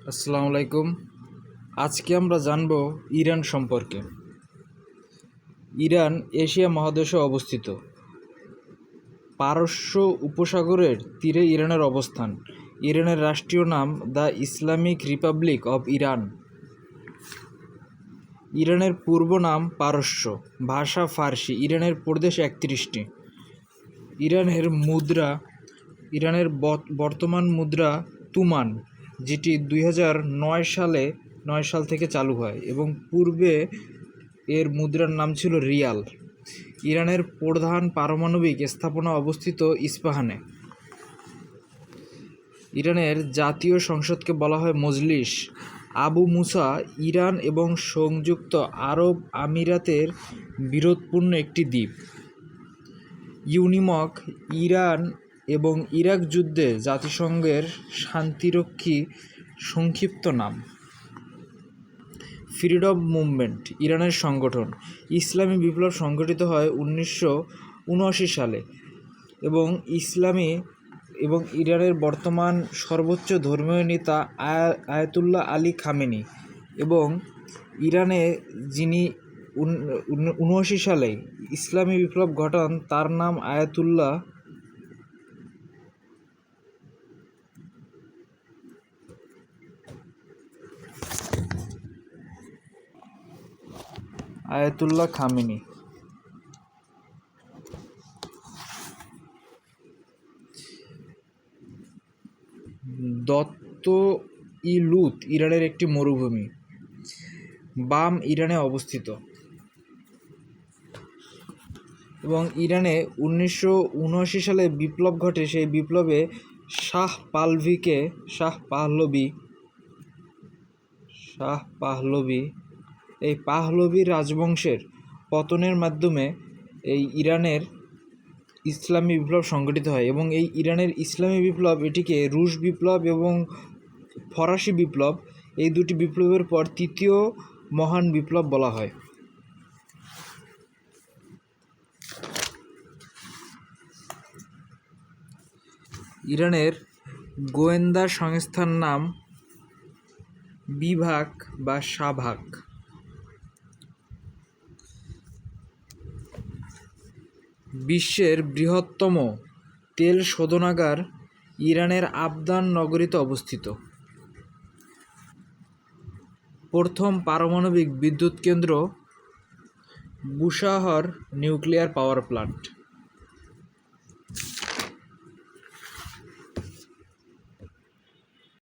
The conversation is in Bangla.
আসসালামু আলাইকুম। আজকে আমরা জানব ইরান সম্পর্কে। ইরান এশিয়া মহাদেশে অবস্থিত। পারস্য উপসাগরের তীরে ইরানের অবস্থান। ইরানের রাষ্ট্রীয় নাম the Islamic Republic of Iran. ইরানের পূর্ব নাম পারস্য, ভাষা ফার্সি। ইরানের প্রদেশ 31টি। ইরানের বর্তমান মুদ্রা তুমান, যেটি 2009 সাল থেকে চালু হয় এবং পূর্বে এর মুদ্রার নাম ছিল রিয়াল। ইরানের প্রধান পারমাণবিক স্থাপনা অবস্থিত ইস্পাহানে। ইরানের জাতীয় সংসদকে বলা হয় মজলিস আবু মুসা। ইরান এবং সংযুক্ত আরব আমিরাতের বিরোধপূর্ণ একটি দ্বীপ। ইউনিমক ইরান এবং ইরাক যুদ্ধে জাতিসংঘের শান্তিরক্ষী সংক্ষিপ্ত নাম। ফ্রিডম মুভমেন্ট ইরানের সংগঠন। ইসলামী বিপ্লব সংগঠিত হয় 1979 সালে এবং ইরানের বর্তমান সর্বোচ্চ ধর্মীয় নেতা আয়াতুল্লাহ আলী খামেনি এবং ইরানে যিনি 1979 সালে ইসলামী বিপ্লব ঘটান তার নাম আয়াতুল্লাহ খামেনি। দত্ত-ই-লুত ইরানের একটি মরুভূমি। বাম ইরানে অবস্থিত এবং ইরানে 1979 সালে বিপ্লব ঘটে। সেই বিপ্লবে শাহ পাহলভি রাজবংশের পতনের মাধ্যমে এই ইরানের ইসলামী বিপ্লব সংগঠিত হয় এবং এই ইরানের ইসলামী বিপ্লব এটিকে রুশ বিপ্লব এবং ফরাসি বিপ্লব, এই দুটি বিপ্লবের পর তৃতীয় মহান বিপ্লব বলা হয়। ইরানের গোয়েন্দা সংস্থার নাম বিভাগ বা শাভাক। বিশ্বের বৃহত্তম তেল শোধনাগার ইরানের আবদান নগরীতে অবস্থিত। প্রথম পারমাণবিক বিদ্যুৎ কেন্দ্র বুশাহর নিউক্লিয়ার পাওয়ার প্ল্যান্ট।